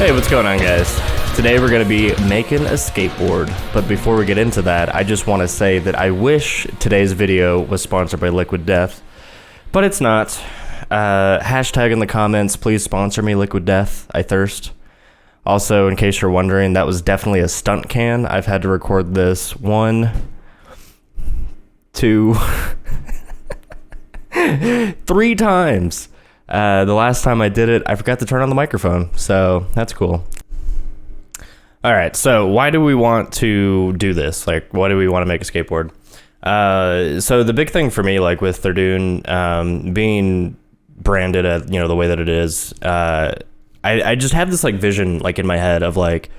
Hey, what's going on, guys? Today we're going to be making a skateboard, but before we get into that, I just want to say that I wish today's video was sponsored by Liquid Death, but it's not. Hashtag in the comments, please sponsor me, Liquid Death. I thirst. Also, in case you're wondering, that was definitely a stunt can. I've had to record this 1, 2, 3 times. The last time I did it, I forgot to turn on the microphone, so that's cool. All right, so why do we want to do this? Like, why do we want to make a skateboard? So the big thing for me, like with Thirdoon, being branded at, the way that it is, I just have this like vision like in my head of like,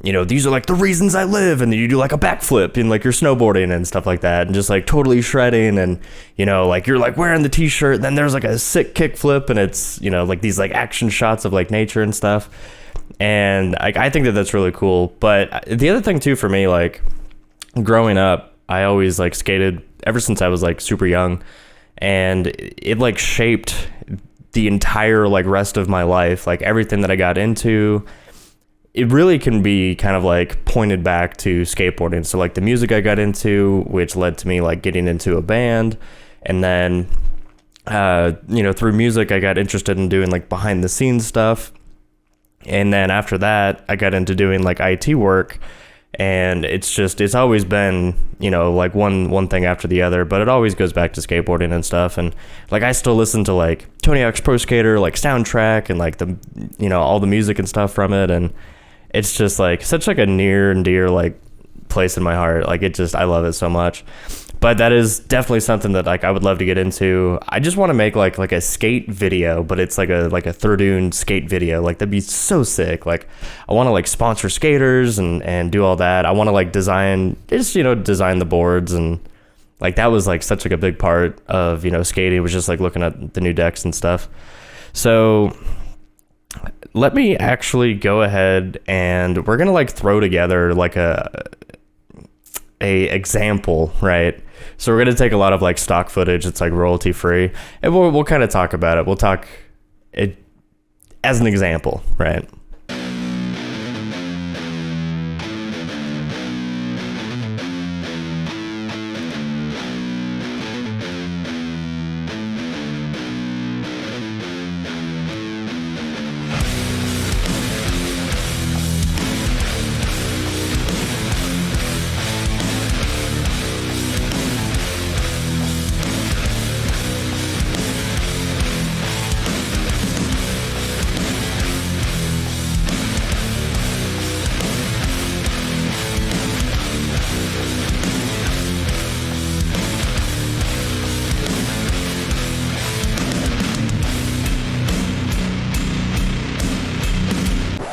these are like the reasons I live, and then you do like a backflip and like you're snowboarding and stuff like that, and just like totally shredding, and like you're like wearing the t-shirt, then there's like a sick kickflip, and it's like these like action shots of like nature and stuff, and I think that that's really cool. But the other thing too for me, like growing up, I always like skated ever since I was like super young, and it like shaped the entire like rest of my life, like everything that I got into. It really can be kind of like pointed back to skateboarding. So like the music I got into, which led to me like getting into a band, and then through music I got interested in doing like behind the scenes stuff, and then after that I got into doing like IT work, and it's always been like one thing after the other, but it always goes back to skateboarding and stuff. And like I still listen to like Tony Hawk's Pro Skater like soundtrack and like the all the music and stuff from it, and it's just like such like a near and dear like place in my heart. Like I love it so much. But that is definitely something that like I would love to get into. I just want to make like a skate video, but it's like a Thirdoon skate video. Like that'd be so sick. Like I want to like sponsor skaters and do all that. I want to like design the boards, and like that was like such like a big part of skating, was just like looking at the new decks and stuff. So let me actually go ahead, and we're gonna like throw together like a example, right? So we're gonna take a lot of like stock footage. It's like royalty free, and we'll kind of talk about it. We'll talk it as an example, right?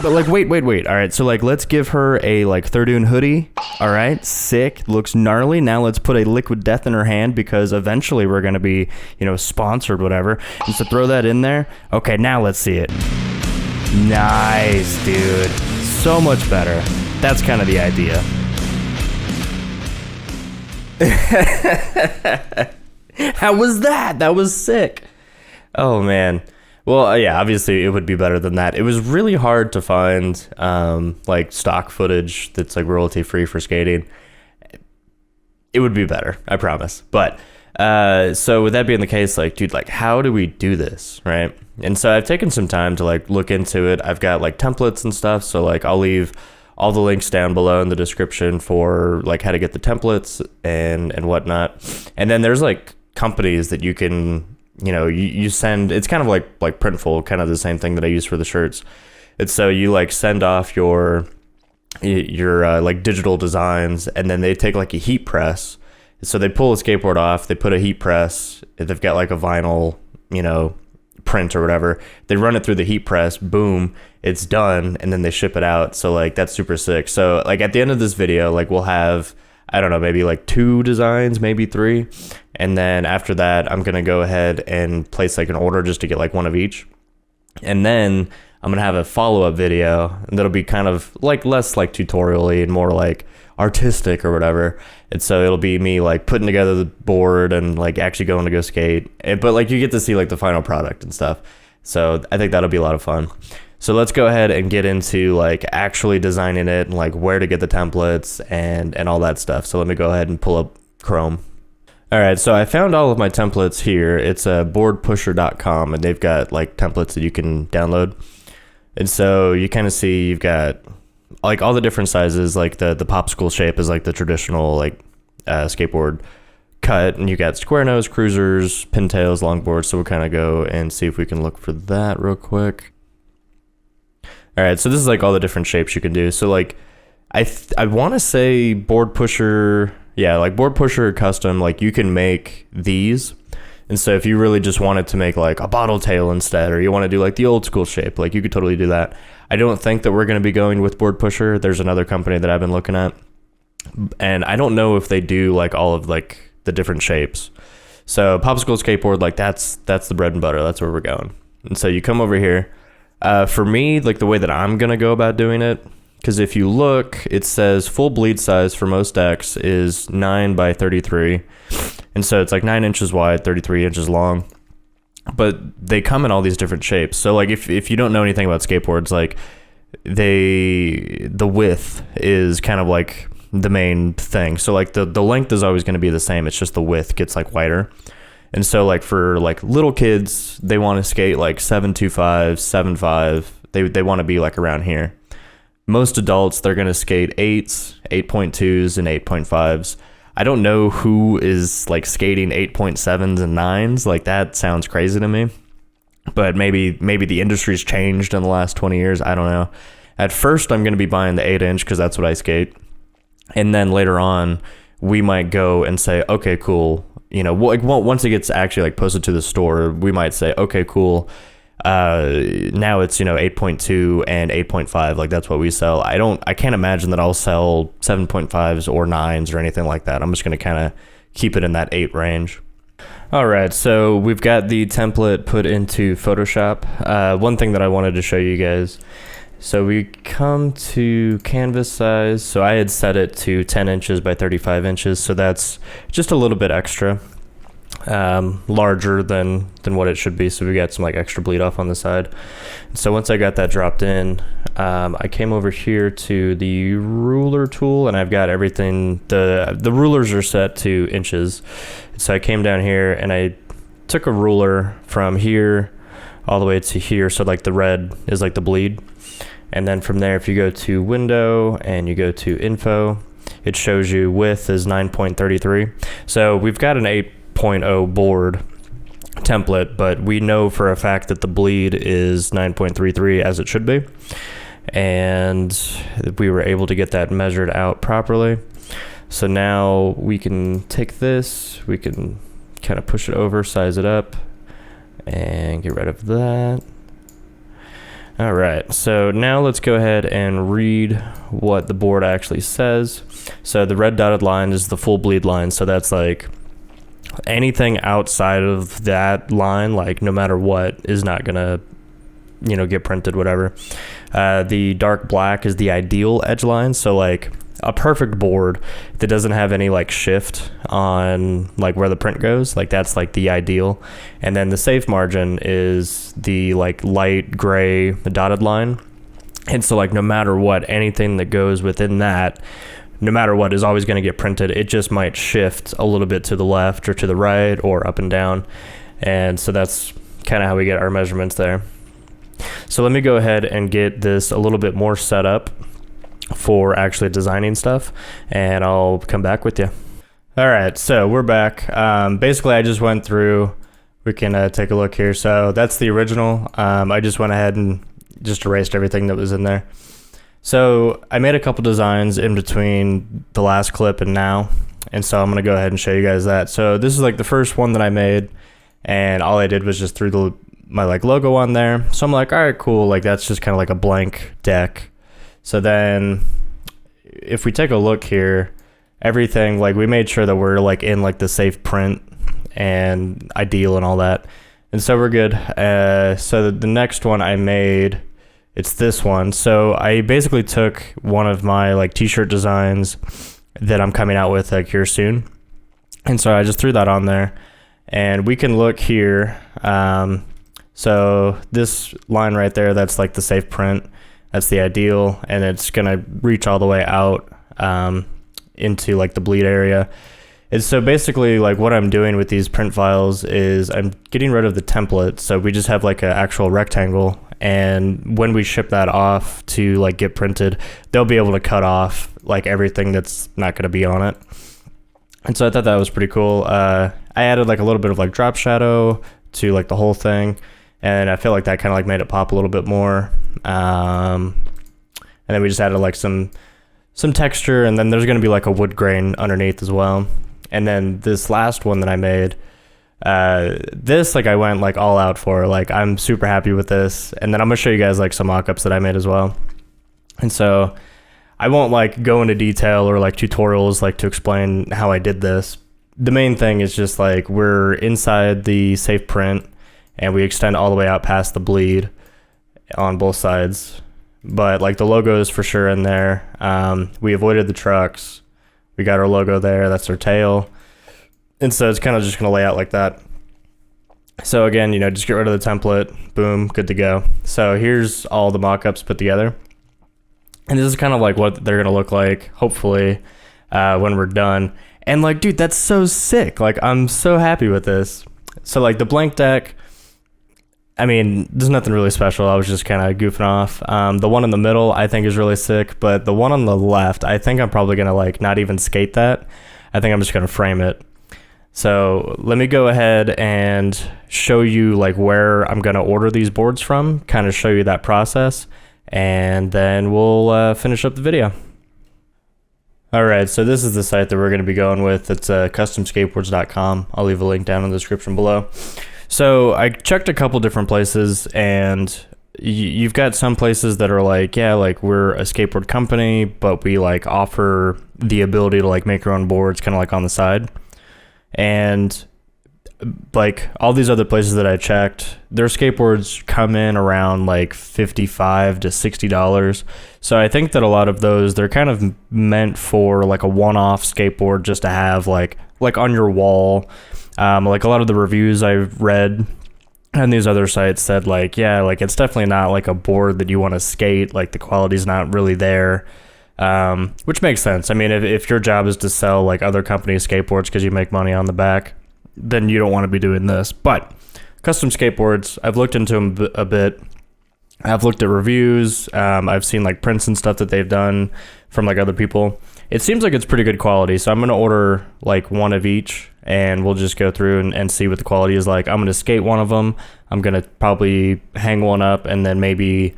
But like, wait. All right, so like, let's give her a like Thirdoon hoodie. All right, sick, looks gnarly. Now let's put a Liquid Death in her hand, because eventually we're gonna be, sponsored, whatever. And so throw that in there. Okay, now let's see it. Nice, dude. So much better. That's kind of the idea. How was that? That was sick. Oh man. Well, yeah, obviously it would be better than that. It was really hard to find like stock footage that's like royalty free for skating. It would be better, I promise. But so with that being the case, like, dude, like how do we do this, right? And so I've taken some time to like look into it. I've got like templates and stuff, so like I'll leave all the links down below in the description for like how to get the templates and whatnot. And then there's like companies that you can you send. It's kind of like Printful, kind of the same thing that I use for the shirts. It's so you like send off your like digital designs, and then they take like a heat press. So they pull a skateboard off, they put a heat press, they've got like a vinyl print or whatever, they run it through the heat press, boom, it's done, and then they ship it out. So like that's super sick. So like at the end of this video, like we'll have, I don't know, maybe like 2 designs, maybe 3. And then after that, I'm going to go ahead and place like an order just to get like one of each. And then I'm going to have a follow-up video that'll be kind of like less like tutorial-y and more like artistic or whatever. And so it'll be me like putting together the board and like actually going to go skate. But like you get to see like the final product and stuff. So I think that'll be a lot of fun. So let's go ahead and get into like actually designing it and like where to get the templates and all that stuff. So let me go ahead and pull up Chrome. All right, so I found all of my templates here. It's boardpusher.com, and they've got like templates that you can download. And so you kind of see you've got like all the different sizes, like the popsicle shape is like the traditional like skateboard cut, and you got square nose, cruisers, pintails, longboards. So we'll kind of go and see if we can look for that real quick. All right, so this is like all the different shapes you can do. So like I want to say Board Pusher, yeah, like Board Pusher custom, like you can make these. And so if you really just wanted to make like a bottle tail instead, or you want to do like the old school shape, like you could totally do that. I don't think that we're going to be going with Board Pusher. There's another company that I've been looking at, and I don't know if they do like all of like the different shapes. So Popsicle Skateboard, like that's the bread and butter. That's where we're going. And so you come over here. For me, like the way that I'm going to go about doing it, because if you look, it says full bleed size for most decks is 9 by 33. And so it's like 9 inches wide, 33 inches long. But they come in all these different shapes. So like if you don't know anything about skateboards, like the width is kind of like the main thing. So like the length is always going to be the same. It's just the width gets like wider. And so like for like little kids, they want to skate like 7.25, 7.5. They want to be like around here. Most adults, they're going to skate 8s, 8.2s, and 8.5s. I don't know who is like skating 8.7s and 9s. Like that sounds crazy to me. But maybe the industry's changed in the last 20 years. I don't know. At first, I'm going to be buying the 8-inch because that's what I skate. And then later on, we might go and say, okay, cool. You know, like once it gets actually like posted to the store, we might say, okay, cool. Now it's, 8.2 and 8.5. Like that's what we sell. I can't imagine that I'll sell 7.5s or 9s or anything like that. I'm just going to kind of keep it in that 8 range. All right, so we've got the template put into Photoshop. One thing that I wanted to show you guys. So we come to canvas size. So I had set it to 10 inches by 35 inches. So that's just a little bit extra, larger than what it should be. So we got some like extra bleed off on the side. So once I got that dropped in, I came over here to the ruler tool, and I've got everything. The rulers are set to inches. So I came down here and I took a ruler from here all the way to here. So like the red is like the bleed. And then from there, if you go to window and you go to info, it shows you width is 9.33. So we've got an 8.0 board template, but we know for a fact that the bleed is 9.33 as it should be. And we were able to get that measured out properly. So now we can take this, we can kind of push it over, size it up, and get rid of that. All right, so now let's go ahead and read what the board actually says. So the red dotted line is the full bleed line. So that's like anything outside of that line, like no matter what, is not gonna, get printed, whatever. The dark black is the ideal edge line. So like a perfect board that doesn't have any like shift on like where the print goes, like that's like the ideal. And then the safe margin is the like light gray dotted line. And so like no matter what, anything that goes within that, no matter what, is always going to get printed. It just might shift a little bit to the left or to the right or up and down. And so that's kind of how we get our measurements there. So let me go ahead and get this a little bit more set up for actually designing stuff, and I'll come back with you. All right, so we're back. Basically, I just went through, we can take a look here. So that's the original. I just went ahead and just erased everything that was in there. So I made a couple designs in between the last clip and now, and so I'm gonna go ahead and show you guys that. So this is like the first one that I made, and all I did was just threw my like logo on there. So I'm like, all right, cool. Like that's just kind of like a blank deck. So then if we take a look here, everything, like we made sure that we're like in like the safe print and ideal and all that. And so we're good. So the next one I made, it's this one. So I basically took one of my like t-shirt designs that I'm coming out with like here soon. And so I just threw that on there, and we can look here. So this line right there, that's like the safe print. That's the ideal, and it's gonna reach all the way out into like the bleed area. And so basically, like what I'm doing with these print files is I'm getting rid of the template. So we just have like an actual rectangle, and when we ship that off to like get printed, they'll be able to cut off like everything that's not going to be on it. And so I thought that was pretty cool. I added like a little bit of like drop shadow to like the whole thing, and I feel like that kind of like made it pop a little bit more. And then we just added like some texture, and then there's going to be like a wood grain underneath as well. And then this last one that I made, this like I went like all out for. Like I'm super happy with this, and then I'm gonna show you guys like some mock-ups that I made as well. And so I won't like go into detail or like tutorials like to explain how I did this. The main thing is just like we're inside the safe print, and we extend all the way out past the bleed on both sides. But like the logo is for sure in there. We avoided the trucks. We got our logo there, that's our tail. And so it's kind of just gonna lay out like that. So again, you know, just get rid of the template, boom, good to go. So here's all the mock-ups put together. And this is kind of like what they're gonna look like, hopefully, when we're done. And like, dude, that's so sick. Like, I'm so happy with this. So like the blank deck, I mean, there's nothing really special. I was just kind of goofing off. The one in the middle, I think is really sick, but the one on the left, I think I'm probably gonna like not even skate that. I think I'm just gonna frame it. So let me go ahead and show you like where I'm gonna order these boards from, kind of show you that process, and then we'll finish up the video. All right, so this is the site that we're gonna be going with. It's customskateboards.com. I'll leave a link down in the description below. So I checked a couple different places, and you've got some places that are like, yeah, like we're a skateboard company, but we like offer the ability to like make your own boards kind of like on the side. And like all these other places that I checked, their skateboards come in around like $55 to $60. So I think that a lot of those, they're kind of meant for like a one-off skateboard just to have like on your wall. Like a lot of the reviews I've read on these other sites said like, yeah, like it's definitely not like a board that you want to skate. Like the quality's not really there, which makes sense. I mean, if your job is to sell like other companies' skateboards because you make money on the back, then you don't want to be doing this. But custom skateboards, I've looked into them a bit. I've looked at reviews. I've seen like prints and stuff that they've done from like other people. It seems like it's pretty good quality. So I'm going to order like one of each, and we'll just go through and see what the quality is like. I'm going to skate one of them. I'm going to probably hang one up and then maybe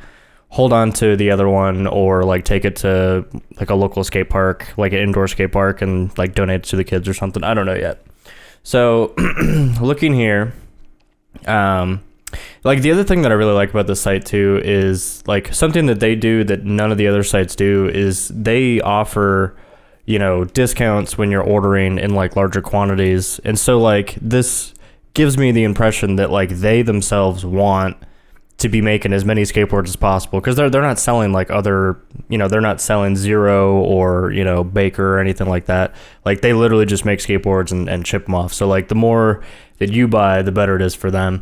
hold on to the other one, or like take it to like a local skate park, like an indoor skate park, and like donate it to the kids or something. I don't know yet. So looking here, like the other thing that I really like about this site too is like something that they do that none of the other sites do is they offer, you know, discounts when you're ordering in like larger quantities. And so like this gives me the impression that like they themselves want to be making as many skateboards as possible, because they're not selling like other, you know, they're not selling Zero or, you know, Baker or anything like that. Like they literally just make skateboards and ship them off. So like the more that you buy, the better it is for them.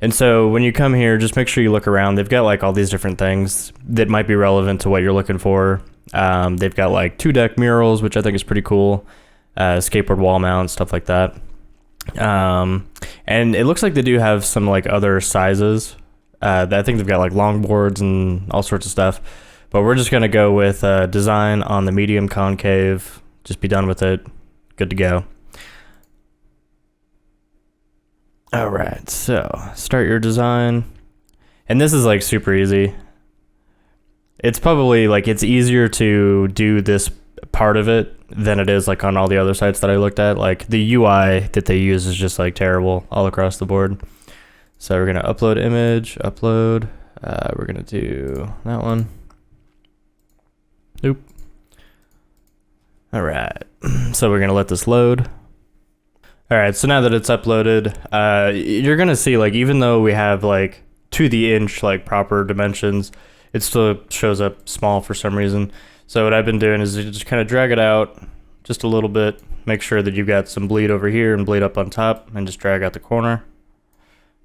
And so when you come here, just make sure you look around. They've got like all these different things that might be relevant to what you're looking for. They've got like 2-deck murals, which I think is pretty cool. Skateboard wall mounts, stuff like that. And it looks like they do have some like other sizes. I think they've got like longboards and all sorts of stuff. But we're just going to go with design on the medium concave. Just be done with it. Good to go. All right, so start your design. And this is like super easy. It's probably like it's easier to do this part of it than it is like on all the other sites that I looked at. Like the UI that they use is just like terrible all across the board. So we're gonna upload image, upload. We're gonna do that one. Nope. All right, so we're gonna let this load. All right, so now that it's uploaded, you're gonna see like even though we have like to the inch like proper dimensions, it still shows up small for some reason. So what I've been doing is just kind of drag it out just a little bit, make sure that you've got some bleed over here and bleed up on top, and just drag out the corner.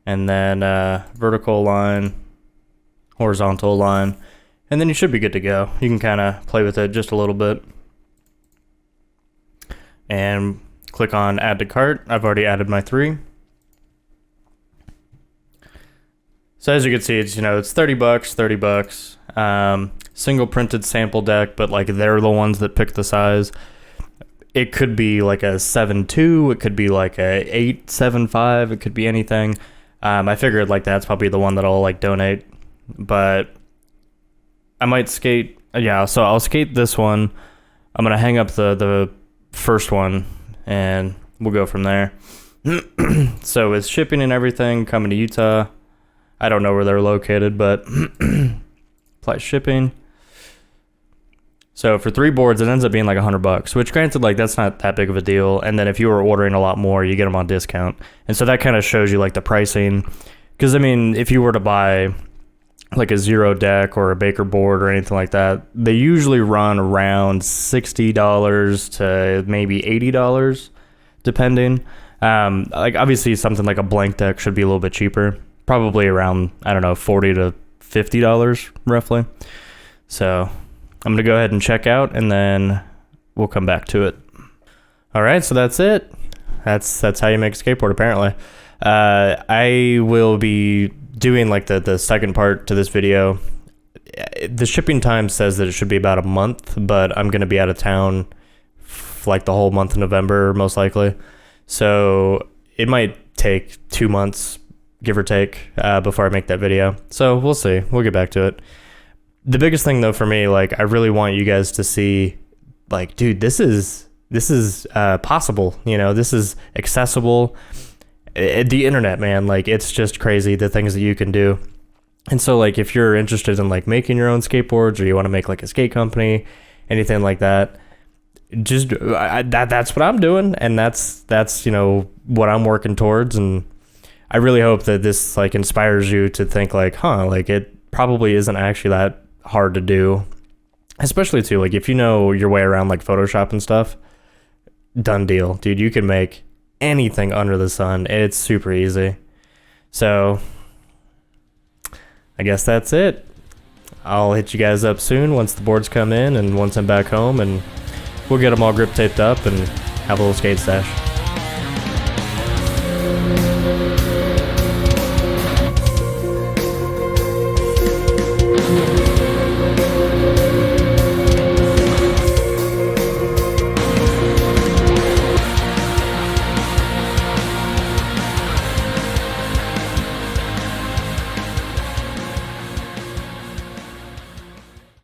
and then vertical line, horizontal line, and then you should be good to go. You can kind of play with it just a little bit. And click on add to cart. I've already added my 3. So as you can see, it's, it's 30 bucks, 30 bucks. Single printed sample deck, but like they're the ones that pick the size. It could be like a 7.2, it could be like a 8.75, it could be anything. I figured like that's probably the one that I'll like donate, but I might skate. Yeah, so I'll skate this one. I'm gonna hang up the first one, and we'll go from there. So with shipping and everything coming to Utah, I don't know where they're located, but apply shipping. So for 3 boards, it ends up being like $100, which granted, like that's not that big of a deal. And then if you were ordering a lot more, you get them on discount. And so that kind of shows you like the pricing. Because I mean, if you were to buy like a Zero deck or a Baker board or anything like that, they usually run around $60 to maybe $80, depending. Like obviously something like a blank deck should be a little bit cheaper, probably around, I don't know, $40 to $50 roughly. So I'm gonna go ahead and check out, and then we'll come back to it. All right, so that's it. That's how you make a skateboard, apparently. I will be doing like the second part to this video. The shipping time says that it should be about a month, but I'm gonna be out of town like the whole month of November, most likely. So it might take 2 months, give or take, before I make that video. So we'll see. We'll get back to it. The biggest thing though for me, like I really want you guys to see, like, dude, this is possible. This is accessible. The internet, man, like it's just crazy the things that you can do. And so like if you're interested in like making your own skateboards, or you want to make like a skate company, anything like that, just that's what I'm doing, and that's what I'm working towards. And I really hope that this like inspires you to think like, like it probably isn't actually that hard to do, especially too like if you know your way around like Photoshop and stuff. Done deal, dude. You can make anything under the sun. It's super easy. So I guess that's it. I'll hit you guys up soon once the boards come in and once I'm back home, and we'll get them all grip taped up and have a little skate stash.